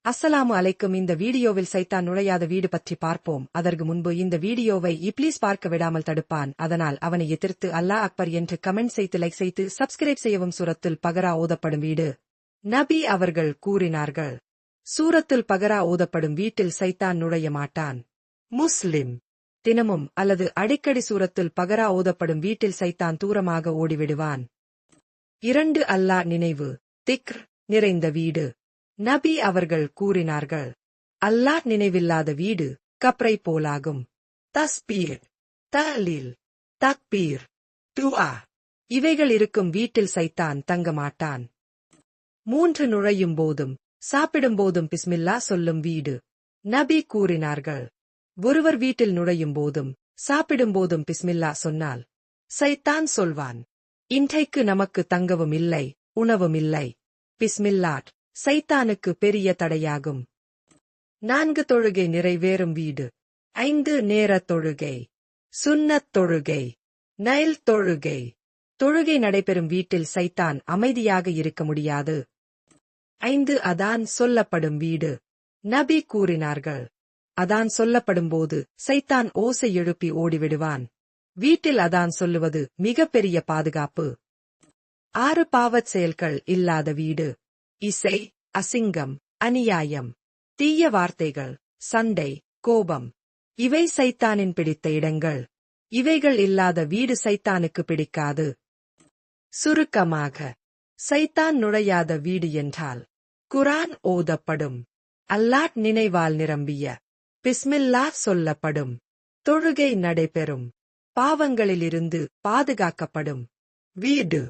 அஸ்ஸலாமு அலைக்கும். இந்த வீடியோவில் சைத்தான் நுழையாத வீடு பற்றி பார்ப்போம். அதற்கு முன்பு இந்த வீடியோவை இப்ளீஸ் பார்க்க விடாமல் தடுப்பான். அதனால் அவனை எதிர்த்து அல்லாஹ் அக்பர் என்று கமெண்ட் செய்து லைக் செய்து சப்ஸ்கிரைப் செய்யவும். சூரத்துல் பகரா ஓதப்படும் வீடு. நபி அவர்கள் கூறினார்கள், சூரத்துல் பகரா ஓதப்படும் வீட்டில் சைத்தான் நுழைய மாட்டான். முஸ்லிம். தினமும் அல்லது அடிக்கடி சூரத்துல் பகரா ஓதப்படும் வீட்டில் சைத்தான் தூரமாக ஓடிவிடுவான். 2. அல்லாஹ் நினைவு திக்ர் நிறைந்த வீடு. நபி அவர்கள் கூறினார்கள், அல்லாஹ் நினைவில்லாத வீடு கப்ரை போலாகும். தஸ்பீர், தஹ்லீல், தக்பீர், துஆ இவைகள் இருக்கும் வீட்டில் சைத்தான் தங்க மாட்டான். 3. நுழையும் போதும் சாப்பிடும் போதும் பிஸ்மில்லா சொல்லும் வீடு. நபி கூறினார்கள், ஒருவர் வீட்டில் நுழையும் போதும் சாப்பிடும் போதும் பிஸ்மில்லா சொன்னால் சைத்தான் சொல்வான், இன்றைக்கு நமக்கு தங்கவும் இல்லை உணவும் இல்லை. பிஸ்மில்லாட் சைத்தானுக்கு பெரிய தடையாகும். 4. தொழுகை நிறைவேறும் வீடு. 5. நேர தொழுகை, சுன்னத் தொழுகை, நைல் தொழுகை. தொழுகை நடைபெறும் வீட்டில் சைத்தான் அமைதியாக இருக்க முடியாது. 5. அதான் சொல்லப்படும் வீடு. நபி கூறினார்கள், அதான் சொல்லப்படும்போது சைத்தான் ஓசை எழுப்பி ஓடிவிடுவான். வீட்டில் அதான் சொல்லுவது மிகப்பெரிய பாதுகாப்பு. 6. பாவச் செயல்கள் இல்லாத வீடு. இசை, அசிங்கம், அநியாயம், தீய வார்த்தைகள், சண்டை, கோபம் இவை சைத்தானின் பிடித்த இடங்கள். இவைகள் இல்லாத வீடு சைத்தானுக்கு பிடிக்காது. சுருக்கமாக, சைத்தான் நுழையாத வீடு என்றால் குர்ஆன் ஓதப்படும், அல்லாஹ் நினைவால் நிரம்பிய, பிஸ்மில்லாஹ் சொல்லப்படும், தொழுகை நடைபெறும், பாவங்களிலிருந்து பாதுகாக்கப்படும் வீடு.